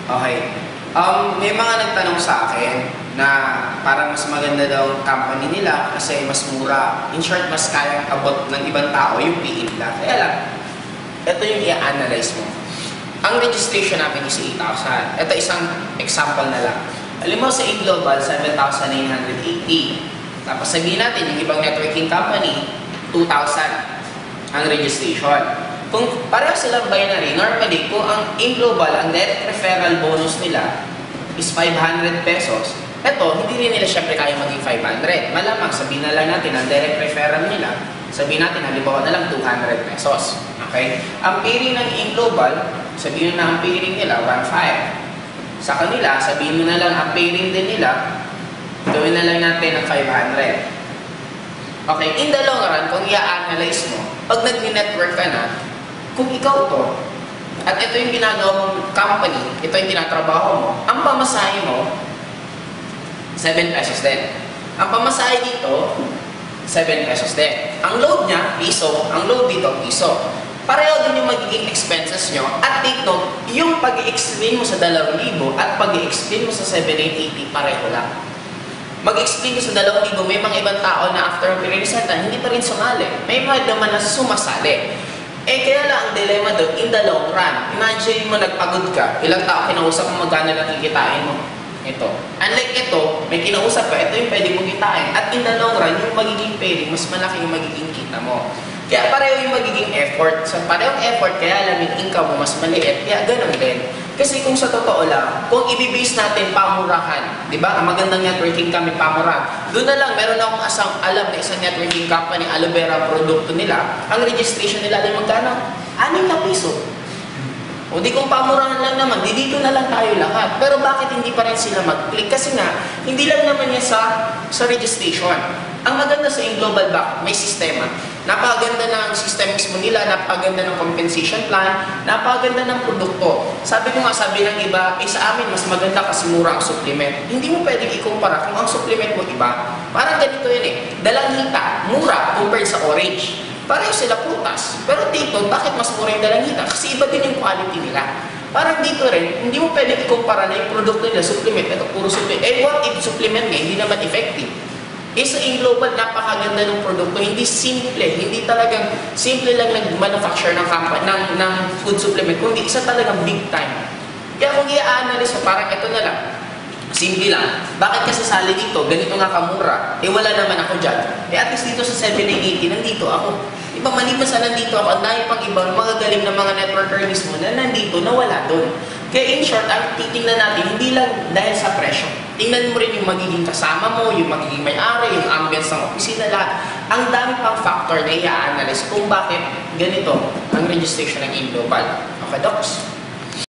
Okay. May mga nagtanong sa akin na parang mas maganda daw ang company nila kasi mas mura. In short, mas kayang abot ng ibang tao yung PE nila. Kaya lang, ito yung i-analyze mo. Ang registration namin is 8,000. Ito isang example na lang. Alam mo, sa A-Global, 7,980. Tapos sabihin natin, yung ibang networking company, 2,000 ang registration. Kung pareho silang binary, normally, kung ang A-Global, ang net referral bonus nila is 500 pesos, eto, hindi rin nila syempre kaya maging 500. Malamang, sabihin na lang natin, ang direct referral nila, sabihin natin, halimbawa na lang 200 pesos. Okay? Ang pairing ng A-Global, sabihin na ang pairing nila, 1.5. Sa kanila, sabihin mo na lang, ang pairing din nila, gawin na lang natin ang 500. Okay, in the long run, kung i-analyze mo, pag nag-network ka na, kung ikaw to, at ito yung ginagawa mong company, ito yung tinatrabaho mo, ang pamasahe mo, 7 pesos din. Ang pamasahe dito, 7 pesos din. Ang load niya, piso. Ang load dito, piso. Pareho din yung magiging expenses nyo. At take note, yung pag-i-explain mo sa 2,000 at pag-i-explain mo sa 7,880, pareho lang. Mag-explain ko sa 2,000, may mga ibang tao na after pinresentan, hindi pa rin sumali. May mga naman na sumasali. Kaya lang ang dilema doon, in the long run, imagine mo nagpagod ka, ilang tao kinausap mo, magkano lang kikitain mo. Ito. Unlike ito, may kinausap ka, ito yung pwede mong kitain. At in the long run, yung magiging pairing, mas malaki yung magiging kita mo. Kaya pareho yung magiging effort. So, parehong effort, kaya lang yung income mo mas maliit. Kaya ganun din. Kasi kung sa totoo lang, kung i-base natin pamurahan, di ba? Ang magandang networking kami pamurahan. Doon na lang, meron akong alam na isang networking company, aloe vera produkto nila, ang registration nila ay magkano? 6 na piso. O di kung pamurahan lang naman, di dito na lang tayo lahat. Pero bakit hindi pa rin sila mag-click? Kasi nga, hindi lang naman yan sa registration. Ang maganda sa global back, may sistema. Napakaganda ng system mismo nila, napakaganda ng compensation plan, napakaganda ng produkto. Sabi ko nga, sabi ng iba, sa amin mas maganda kasi mura ang supplement. Hindi mo pwedeng ikumpara kung ang supplement mo iba. Parang ganito yun Dalangita, mura compared sa orange. Pareho sila prutas. Pero dito, bakit mas mura yung dalangita? Kasi iba din yung quality nila. Parang dito rin, hindi mo pwedeng ikumpara na yung produkto nila, supplement, ito puro supplement. What if supplement nga, hindi naman effective? Sa global, napakaganda ng produkto. Hindi simple. Hindi talagang simple lang nag-manufacture ng company, ng food supplement. Kundi isa talagang big time. Kaya kung i-analyze mo, parang ito na lang. Simple lang. Bakit ka sasali dito? Ganito nga kamura. Wala naman ako dyan. At least dito sa 7,980, nandito ako. Iba, maliban sa nandito ako, ang dahil pang iba, mga galing na mga networker mismo na nandito, na wala doon. Kaya in short, ang titingnan natin, hindi lang dahil sa presyo. Tingnan mo rin yung magiging kasama mo, yung magiging may-ari, yung ambience ng opisina, lahat. Ang dami pang factor na i-analyze kung bakit ganito ang registration ng global. Okay, Docs?